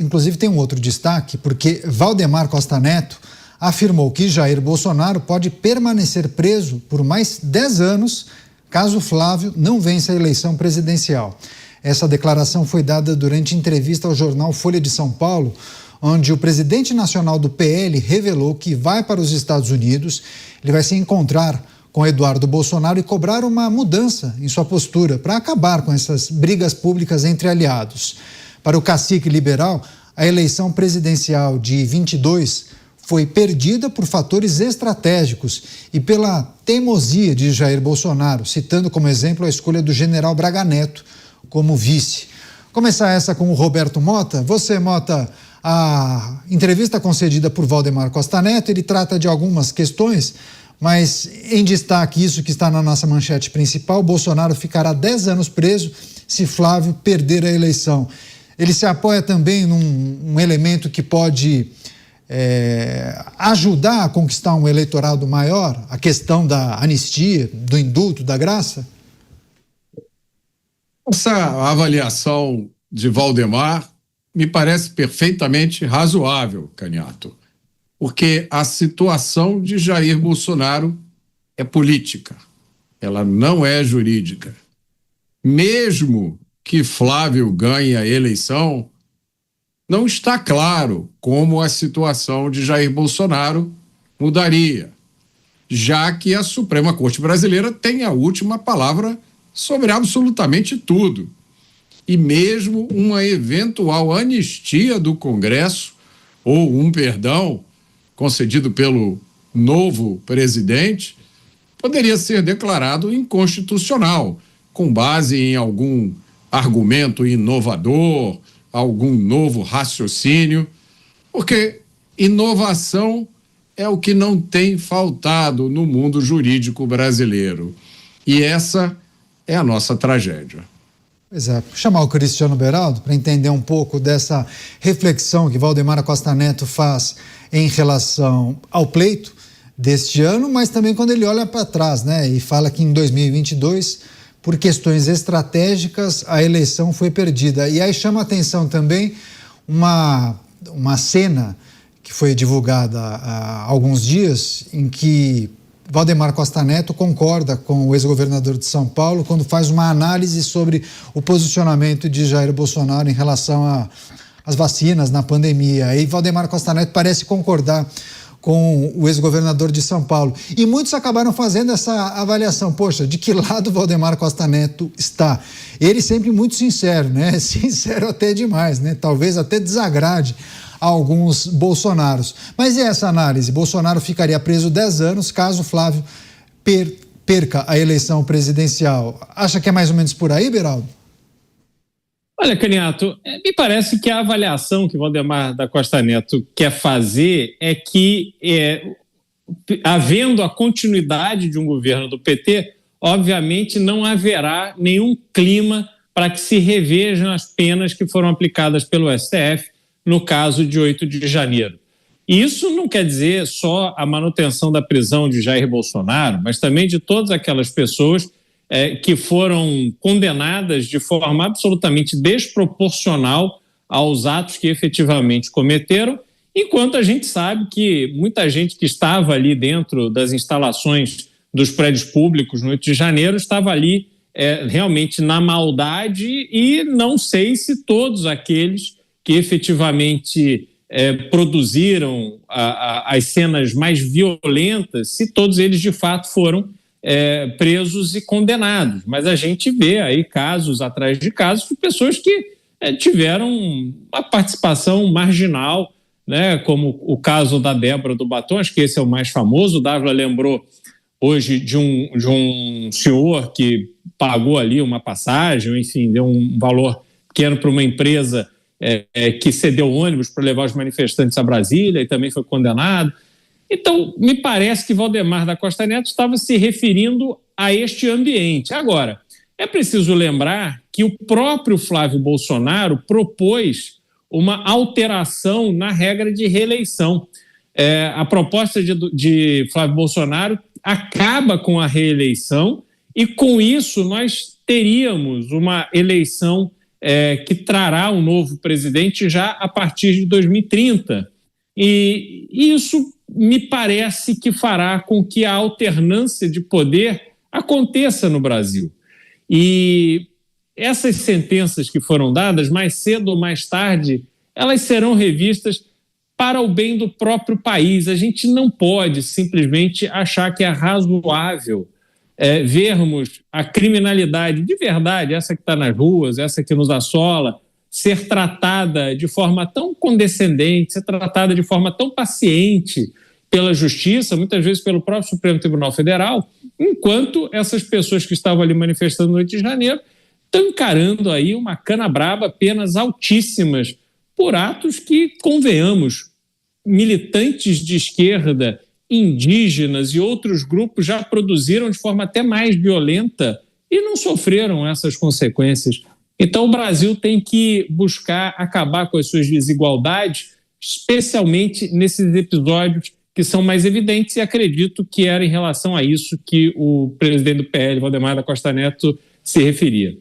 Inclusive tem um outro destaque, porque Valdemar Costa Neto afirmou que Jair Bolsonaro pode permanecer preso por mais 10 anos caso Flávio não vença a eleição presidencial. Essa declaração foi dada durante entrevista ao jornal Folha de São Paulo, onde o presidente nacional do PL revelou que vai para os Estados Unidos. Ele vai se encontrar com Eduardo Bolsonaro e cobrar uma mudança em sua postura para acabar com essas brigas públicas entre aliados. Para o cacique liberal, a eleição presidencial de 22 foi perdida por fatores estratégicos e pela teimosia de Jair Bolsonaro, citando como exemplo a escolha do general Braga Neto como vice. Começar essa com o Roberto Mota. Você, Mota, a entrevista concedida por Valdemar Costa Neto, ele trata de algumas questões, mas em destaque isso que está na nossa manchete principal: Bolsonaro ficará 10 anos preso se Flávio perder a eleição. Ele se apoia também num elemento que pode ajudar a conquistar um eleitorado maior, a questão da anistia, do indulto, da graça? Essa avaliação de Valdemar me parece perfeitamente razoável, Caniato, porque a situação de Jair Bolsonaro é política, ela não é jurídica. Mesmo que Flávio ganhe a eleição, não está claro como a situação de Jair Bolsonaro mudaria, já que a Suprema Corte Brasileira tem a última palavra sobre absolutamente tudo. E mesmo uma eventual anistia do Congresso, ou um perdão concedido pelo novo presidente, poderia ser declarado inconstitucional, com base em algum argumento inovador, algum novo raciocínio, porque inovação é o que não tem faltado no mundo jurídico brasileiro. E essa é a nossa tragédia. Pois é, vou chamar o Cristiano Beraldo para entender um pouco dessa reflexão que Valdemar Costa Neto faz em relação ao pleito deste ano, mas também quando ele olha para trás, né, e fala que em 2022, por questões estratégicas, a eleição foi perdida. E aí chama a atenção também uma cena que foi divulgada há alguns dias, em que Valdemar Costa Neto concorda com o ex-governador de São Paulo quando faz uma análise sobre o posicionamento de Jair Bolsonaro em relação às vacinas na pandemia. Aí Valdemar Costa Neto parece concordar com o ex-governador de São Paulo. E muitos acabaram fazendo essa avaliação: poxa, de que lado Valdemar Costa Neto está? Ele sempre muito sincero, né? Sincero até demais, né? Talvez até desagrade a alguns bolsonaros. Mas e essa análise? Bolsonaro ficaria preso 10 anos caso Flávio perca a eleição presidencial. Acha que é mais ou menos por aí, Beraldo? Olha, Caniato, me parece que a avaliação que Valdemar da Costa Neto quer fazer é que, havendo a continuidade de um governo do PT, obviamente não haverá nenhum clima para que se revejam as penas que foram aplicadas pelo STF no caso de 8 de janeiro. E isso não quer dizer só a manutenção da prisão de Jair Bolsonaro, mas também de todas aquelas pessoas que foram condenadas de forma absolutamente desproporcional aos atos que efetivamente cometeram, enquanto a gente sabe que muita gente que estava ali dentro das instalações dos prédios públicos no 8 de janeiro estava ali realmente na maldade, e não sei se todos aqueles que efetivamente produziram as cenas mais violentas, se todos eles de fato foram presos e condenados. Mas a gente vê aí casos atrás de casos de pessoas que tiveram uma participação marginal, né, como o caso da Débora do Batom, acho que esse é o mais famoso. O Dávila lembrou hoje de um senhor que pagou ali uma passagem, enfim, deu um valor pequeno para uma empresa que cedeu ônibus para levar os manifestantes a Brasília e também foi condenado. Então, me parece que Valdemar da Costa Neto estava se referindo a este ambiente. Agora, é preciso lembrar que o próprio Flávio Bolsonaro propôs uma alteração na regra de reeleição. A proposta de Flávio Bolsonaro acaba com a reeleição e, com isso, nós teríamos uma eleição que trará um novo presidente já a partir de 2030. E isso me parece que fará com que a alternância de poder aconteça no Brasil. E essas sentenças que foram dadas, mais cedo ou mais tarde, elas serão revistas para o bem do próprio país. A gente não pode simplesmente achar que é razoável vermos a criminalidade de verdade, essa que está nas ruas, essa que nos assola, ser tratada de forma tão condescendente, ser tratada de forma tão paciente pela Justiça, muitas vezes pelo próprio Supremo Tribunal Federal, enquanto essas pessoas que estavam ali manifestando no 8 de janeiro estão encarando aí uma cana-braba, penas altíssimas, por atos que, convenhamos, militantes de esquerda, indígenas e outros grupos já produziram de forma até mais violenta e não sofreram essas consequências. Então o Brasil tem que buscar acabar com as suas desigualdades, especialmente nesses episódios que são mais evidentes, e acredito que era em relação a isso que o presidente do PL, Valdemar da Costa Neto, se referia.